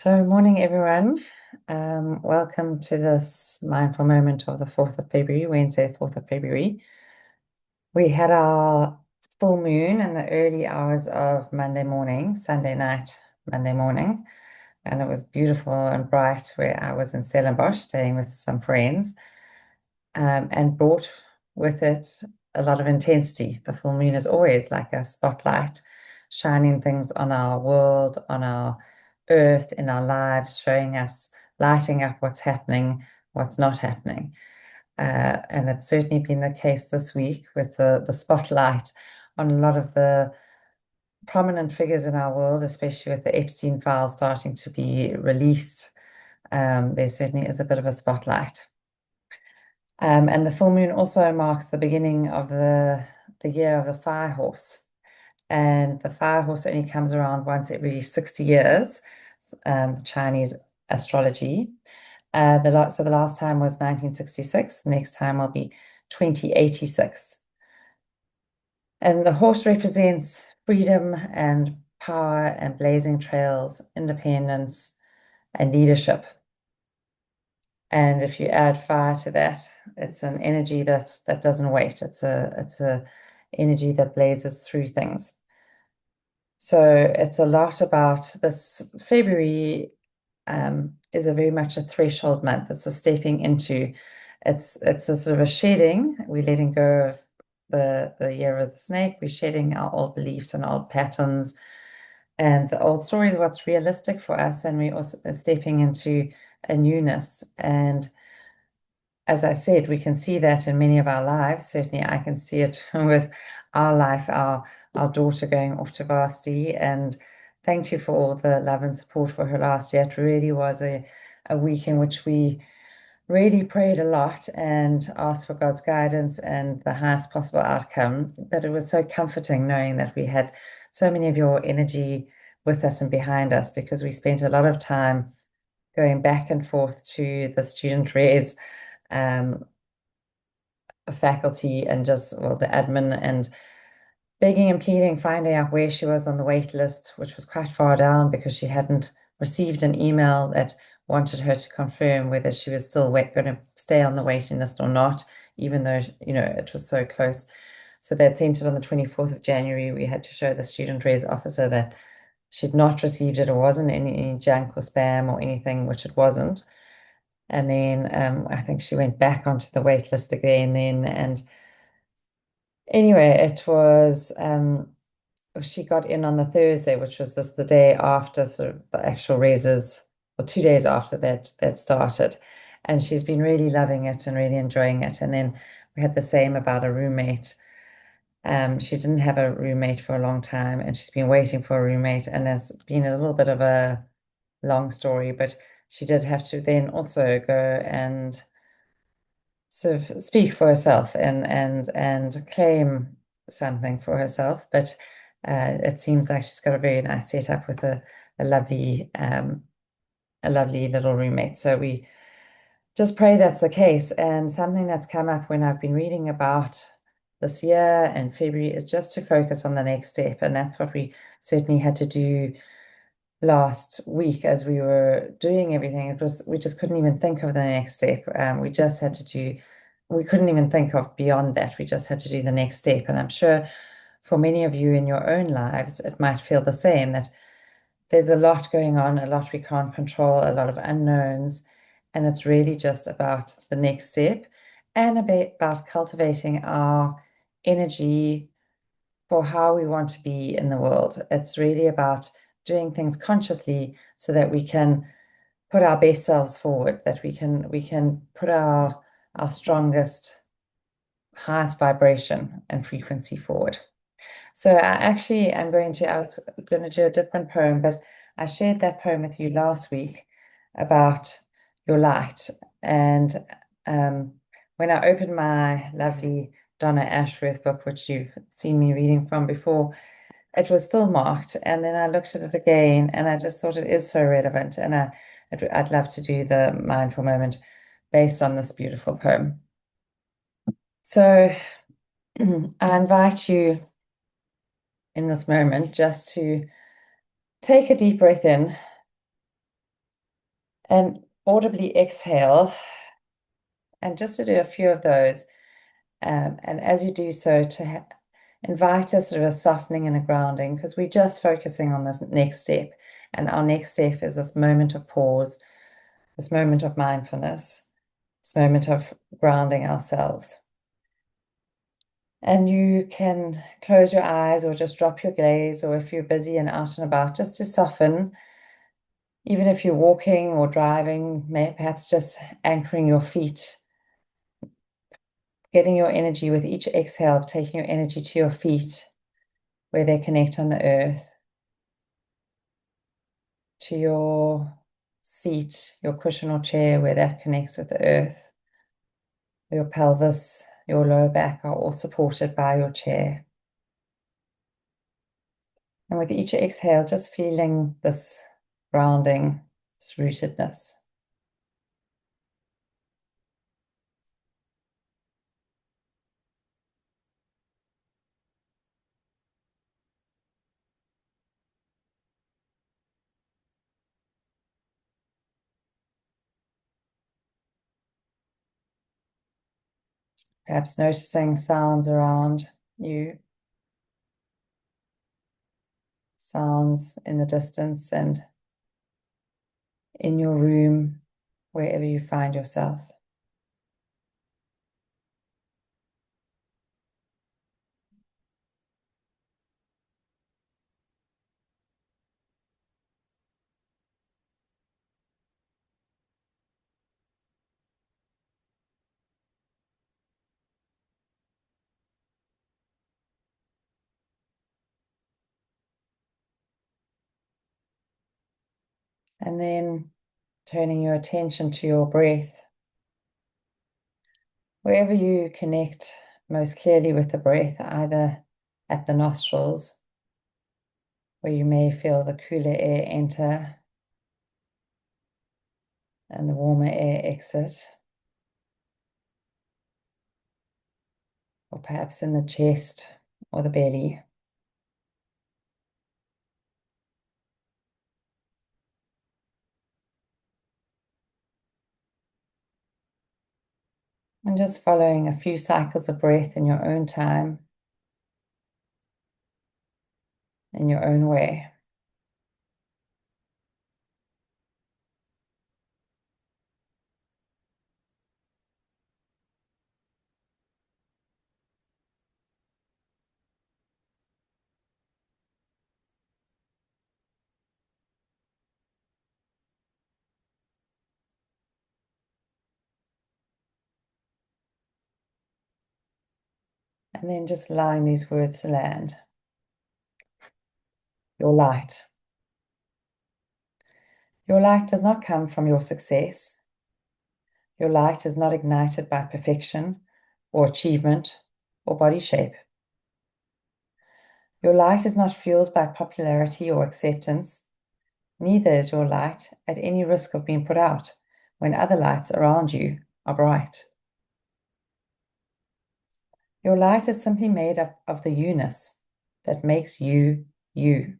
Morning, everyone. Welcome to this mindful moment of the 4th of February, Wednesday, 4th of February. We had our full moon in the early hours of Monday morning, Sunday night, Monday morning, and it was beautiful and bright where I was in Stellenbosch staying with some friends, and brought with it a lot of intensity. The full moon is always like a spotlight, shining things on our world, on our earth, in our lives, showing us, lighting up what's happening, what's not happening. And it's certainly been the case this week with the spotlight on a lot of the prominent figures in our world, especially with the Epstein files starting to be released. There certainly is a bit of a spotlight. And the full moon also marks the beginning of the year of the fire horse. And the fire horse only comes around once every 60 years, the Chinese astrology. So the last time was 1966. Next time will be 2086. And the horse represents freedom and power and blazing trails, independence and leadership. And if you add fire to that, it's an energy that doesn't wait. It's a energy that blazes through things. So it's a lot about this. February is a very much a threshold month. It's a stepping into. It's a sort of a shedding. We're letting go of the year of the snake. We're shedding our old beliefs and old patterns, and the old stories. What's realistic for us, and we also are stepping into a newness. And as I said, we can see that in many of our lives. Certainly, I can see it with our life, our daughter going off to varsity. And thank you for all the love and support for her last year. It really was a week in which we really prayed a lot and asked for God's guidance and the highest possible outcome. But it was so comforting knowing that we had so many of your energy with us and behind us, because we spent a lot of time going back and forth to the student res um, faculty and just, well, the admin, and begging and pleading, finding out where she was on the wait list, which was quite far down because she hadn't received an email that wanted her to confirm whether she was still going to stay on the waiting list or not, even though, it was so close. So they'd sent it on the 24th of January. We had to show the student res officer that she'd not received it, or wasn't any junk or spam or anything, which it wasn't. And then I think she went back onto the wait list again then. And anyway, it was she got in on the Thursday, which was the day after sort of the actual raises, or 2 days after that started. And she's been really loving it and really enjoying it. And then we had the same about a roommate. She didn't have a roommate for a long time, and she's been waiting for a roommate. And there's been a little bit of a long story, but she did have to then also go and sort of speak for herself and claim something for herself. But it seems like she's got a very nice setup with a lovely a lovely little roommate. So we just pray that's the case. And something that's come up when I've been reading about this year and February is just to focus on the next step. And that's what we certainly had to do last week as we were doing everything. We just couldn't even think of the next step. We couldn't even think of beyond that. We just had to do the next step. And I'm sure for many of you in your own lives, it might feel the same, that there's a lot going on, a lot we can't control, a lot of unknowns. And it's really just about the next step and about cultivating our energy for how we want to be in the world. It's really about doing things consciously so that we can put our best selves forward, that we can put our strongest, highest vibration and frequency forward. So I was going to do a different poem, but I shared that poem with you last week about your light. And when I opened my lovely Donna Ashworth book, which you've seen me reading from before, it was still marked. And then I looked at it again and I just thought it is so relevant. And I'd love to do the mindful moment based on this beautiful poem. So I invite you in this moment just to take a deep breath in And audibly exhale. And just to do a few of those. And as you do so, to invite a sort of a softening and a grounding, because we're just focusing on this next step. And our next step is this moment of pause, this moment of mindfulness, this moment of grounding ourselves. And you can close your eyes or just drop your gaze, or if you're busy and out and about, just to soften. Even if you're walking or driving, perhaps just anchoring your feet, getting your energy with each exhale, taking your energy to your feet where they connect on the earth, to your seat, your cushion or chair where that connects with the earth. Your pelvis, your lower back are all supported by your chair. And with each exhale, just feeling this grounding, this rootedness. Perhaps noticing sounds around you, sounds in the distance and in your room, wherever you find yourself. And then turning your attention to your breath. Wherever you connect most clearly with the breath, either at the nostrils, where you may feel the cooler air enter and the warmer air exit, or perhaps in the chest or the belly. And just following a few cycles of breath in your own time, in your own way. And then just allowing these words to land. Your light. Your light does not come from your success. Your light is not ignited by perfection or achievement or body shape. Your light is not fueled by popularity or acceptance. Neither is your light at any risk of being put out when other lights around you are bright. Your light is simply made up of the you-ness that makes you, you.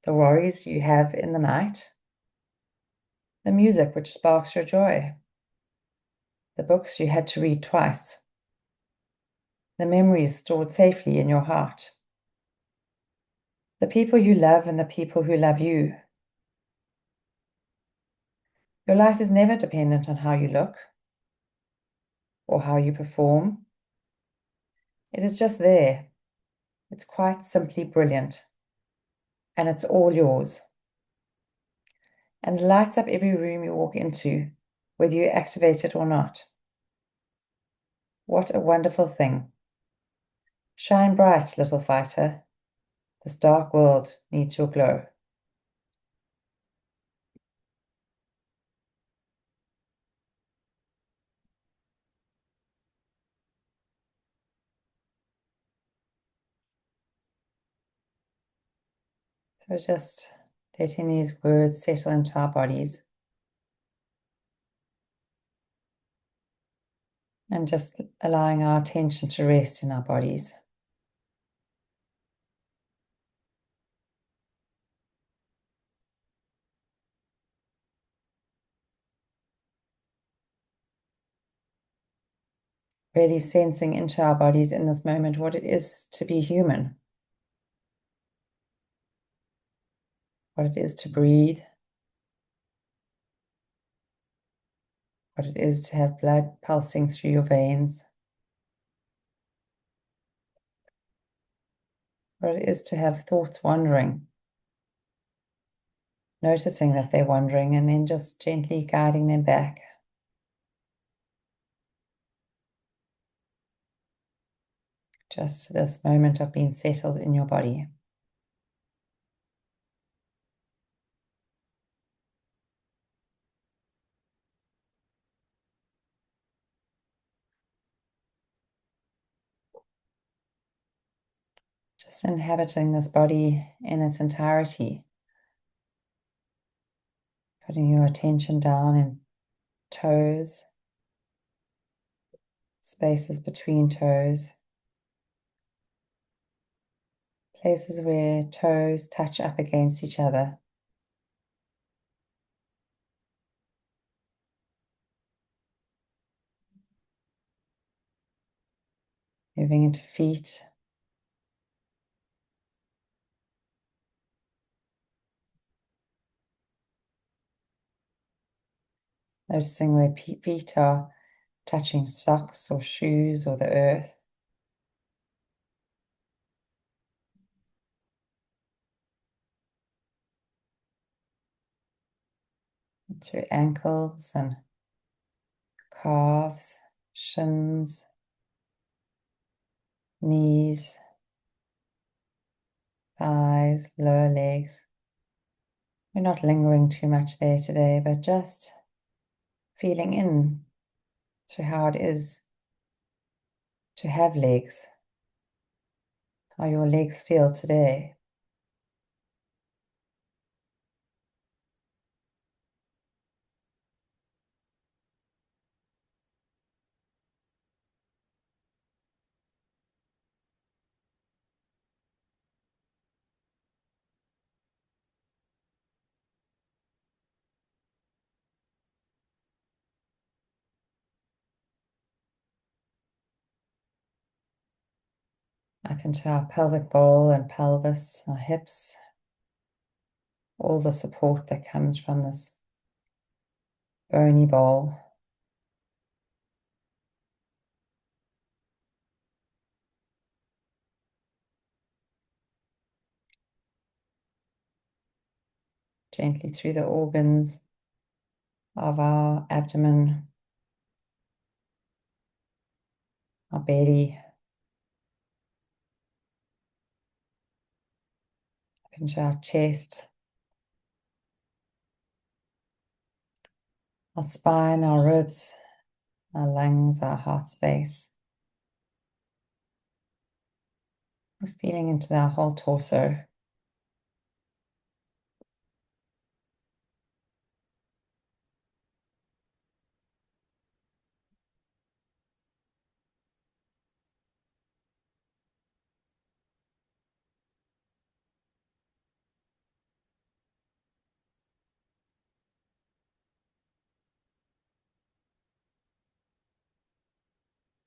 The worries you have in the night, the music which sparks your joy, the books you had to read twice, the memories stored safely in your heart, the people you love and the people who love you. Your light is never dependent on how you look or how you perform. It is just there. It's quite simply brilliant, and it's all yours. And lights up every room you walk into, whether you activate it or not. What a wonderful thing. Shine bright, little fighter. This dark world needs your glow. So just letting these words settle into our bodies and just allowing our attention to rest in our bodies. Really sensing into our bodies in this moment what it is to be human, what it is to breathe, what it is to have blood pulsing through your veins, what it is to have thoughts wandering, noticing that they're wandering and then just gently guiding them back. Just this moment of being settled in your body. Just inhabiting this body in its entirety. Putting your attention down in toes, spaces between toes, places where toes touch up against each other. Moving into feet. Noticing where feet are touching socks or shoes or the earth. Through ankles and calves, shins, knees, thighs, lower legs. We're not lingering too much there today, but just feeling in to how it is to have legs, how your legs feel today. Up into our pelvic bowl and pelvis, our hips, all the support that comes from this bony bowl. Gently through the organs of our abdomen, our belly, up into our chest, our spine, our ribs, our lungs, our heart space. Just feeling into our whole torso.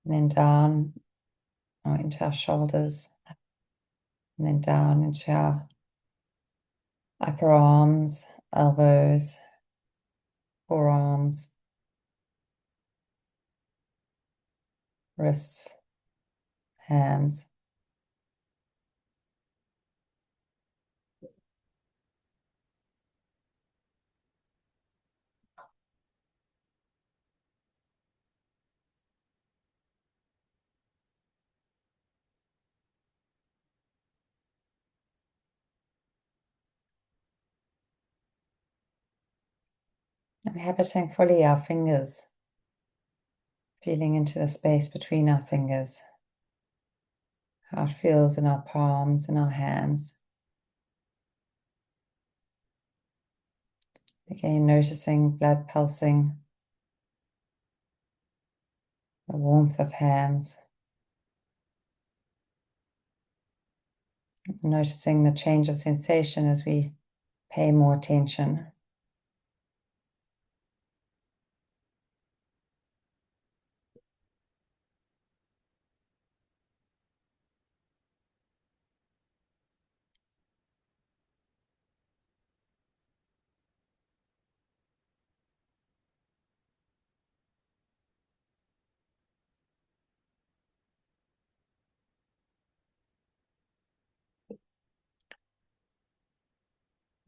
And then down into our shoulders, and then down into our upper arms, elbows, forearms, wrists, hands. Inhabiting fully our fingers, feeling into the space between our fingers, how it feels in our palms and our hands. Again, noticing blood pulsing, the warmth of hands, noticing the change of sensation as we pay more attention.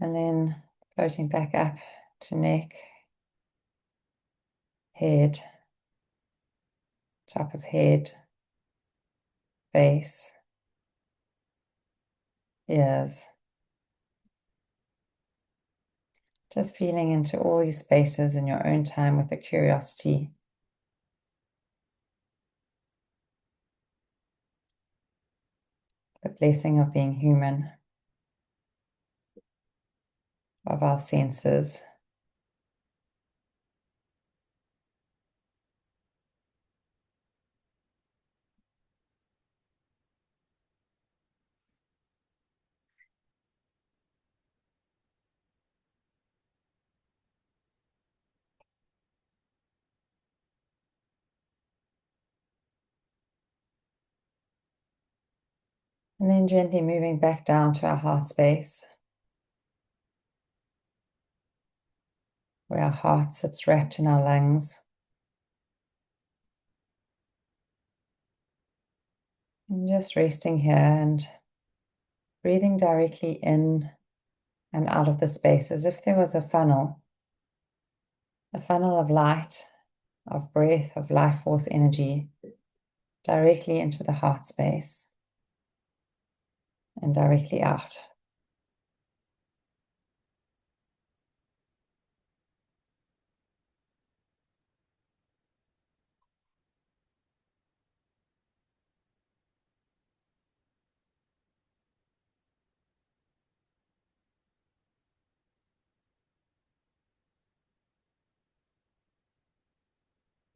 And then floating back up to neck, head, top of head, face, ears. Just feeling into all these spaces in your own time with the curiosity. The blessing of being human, of our senses. And then gently moving back down to our heart space, where our heart sits wrapped in our lungs. And just resting here and breathing directly in and out of the space as if there was a funnel of light, of breath, of life force energy directly into the heart space and directly out.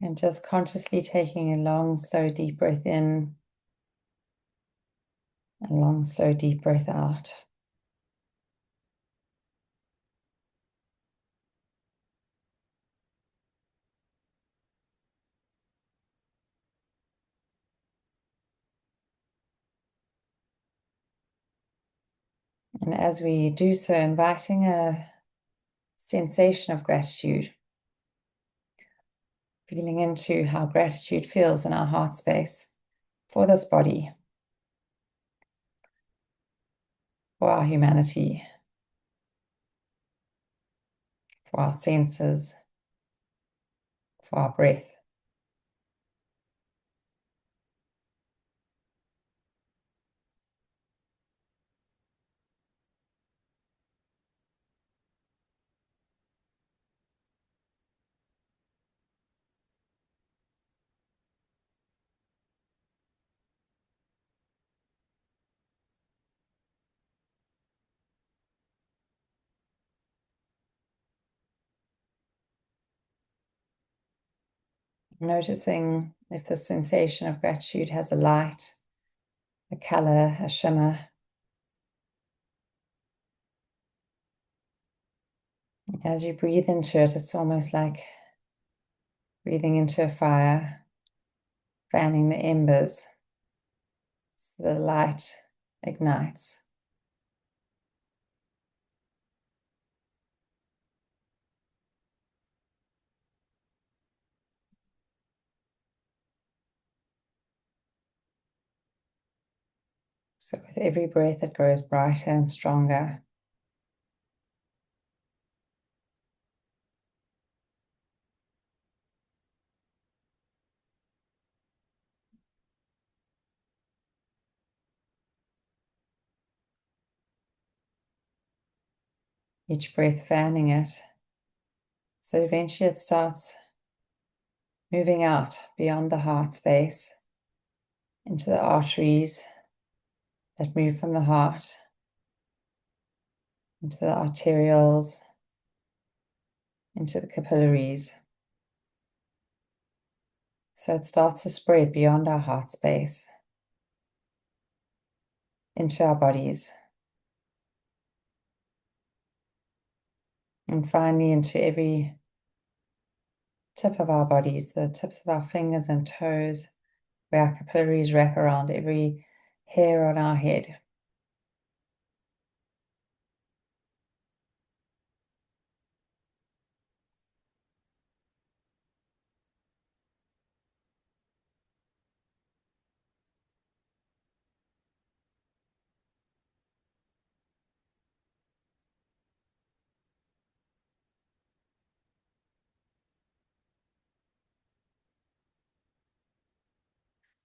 And just consciously taking a long, slow, deep breath in, a long, slow, deep breath out. And as we do so, inviting a sensation of gratitude, feeling into how gratitude feels in our heart space for this body, for our humanity, for our senses, for our breath. Noticing if the sensation of gratitude has a light, a color, a shimmer. As you breathe into it, it's almost like breathing into a fire, fanning the embers so the light ignites. So with every breath, it grows brighter and stronger. Each breath fanning it. So eventually it starts moving out beyond the heart space into the arteries that move from the heart, into the arterioles, into the capillaries. So it starts to spread beyond our heart space into our bodies. And finally into every tip of our bodies, the tips of our fingers and toes, where our capillaries wrap around every hair on our head.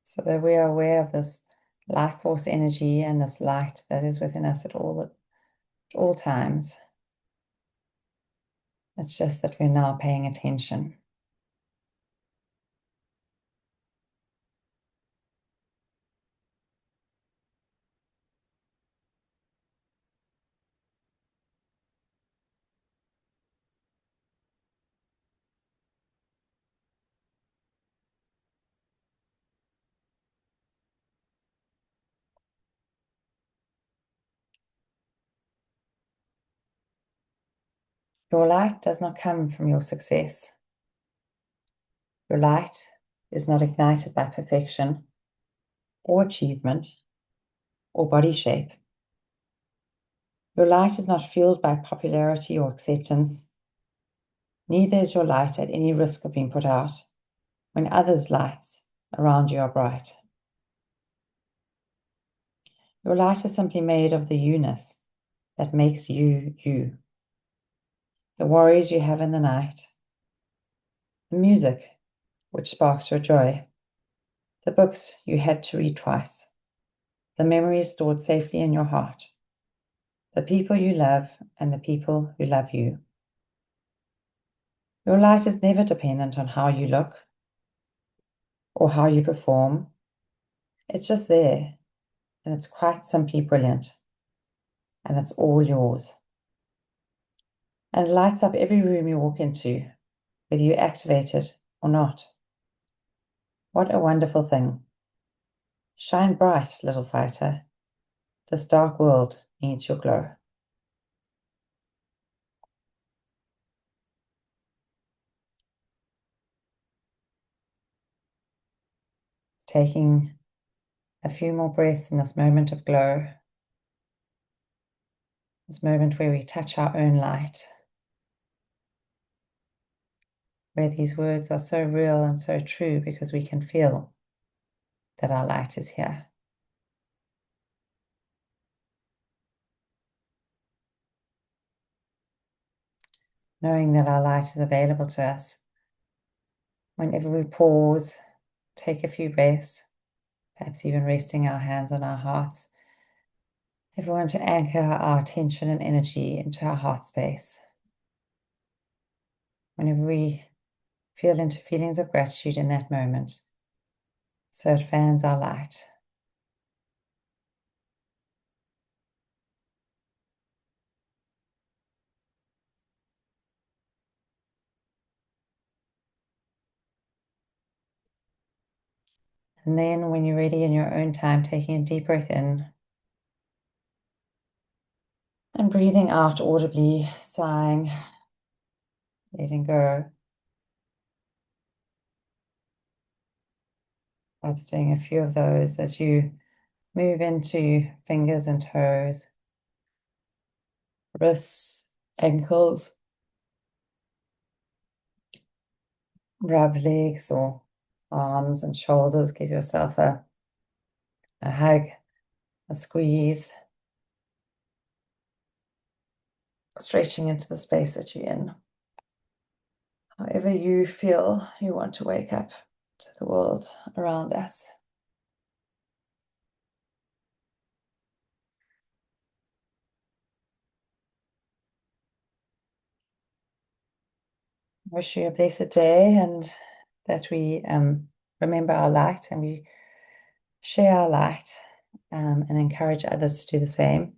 so that we are aware of this life force energy and this light that is within us at all times. It's just that we're now paying attention. Your light does not come from your success. Your light is not ignited by perfection or achievement or body shape. Your light is not fueled by popularity or acceptance. Neither is your light at any risk of being put out when others' lights around you are bright. Your light is simply made of the you-ness that makes you, you. The worries you have in the night, the music which sparks your joy, the books you had to read twice, the memories stored safely in your heart, the people you love and the people who love you. Your light is never dependent on how you look or how you perform. It's just there, and it's quite simply brilliant, and it's all yours. And it lights up every room you walk into, whether you activate it or not. What a wonderful thing. Shine bright, little fighter. This dark world needs your glow. Taking a few more breaths in this moment of glow, this moment where we touch our own light, where these words are so real and so true because we can feel that our light is here. Knowing that our light is available to us whenever we pause, take a few breaths, perhaps even resting our hands on our hearts, if we want to anchor our attention and energy into our heart space. Whenever we feel into feelings of gratitude in that moment, so it fans our light. And then when you're ready in your own time, taking a deep breath in and breathing out audibly, sighing, letting go. Perhaps doing a few of those as you move into fingers and toes, wrists, ankles, rub legs or arms and shoulders. Give yourself a hug, a squeeze, stretching into the space that you're in. However you feel you want to wake up to the world around us. Wish you a blessed day and that we remember our light and we share our light and encourage others to do the same.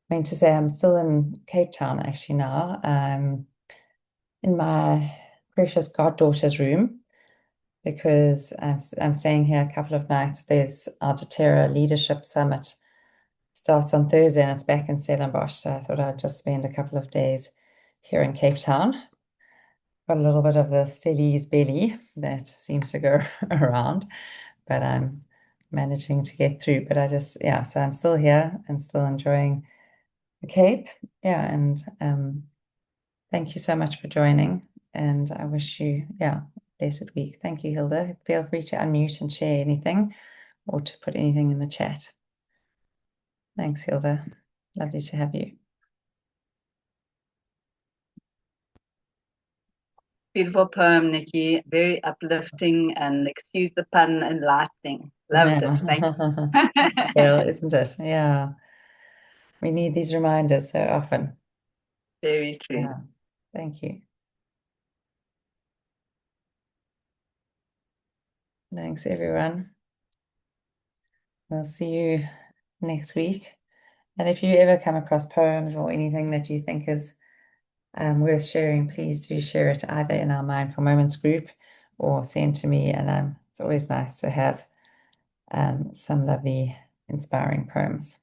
I mean to say I'm still in Cape Town actually now, in my precious goddaughter's room because I'm staying here a couple of nights. There's our doTERRA Leadership Summit starts on Thursday and it's back in Stellenbosch, so I thought I'd just spend a couple of days here in Cape Town. Got a little bit of the Stelli's belly that seems to go around, but I'm managing to get through. But yeah, so I'm still here and still enjoying the Cape. Yeah, and thank you so much for joining. And I wish you, yeah, a blessed week. Thank you, Hilda. Feel free to unmute and share anything or to put anything in the chat. Thanks, Hilda. Lovely to have you. Beautiful poem, Nikki. Very uplifting and excuse the pun, enlightening. Loved it. Thank Yeah. you. Well, isn't it? Yeah. We need these reminders so often. Very true. Yeah. Thank you. Thanks, everyone. We'll see you next week. And if you ever come across poems or anything that you think is worth sharing, please do share it either in our Mindful Moments group or send to me. And it's always nice to have some lovely, inspiring poems.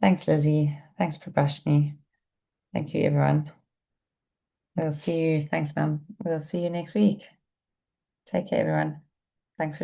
Thanks, Lizzie. Thanks, Prabashni. Thank you, everyone. We'll see you. Thanks, Mum. We'll see you next week. Take care, everyone. Thanks for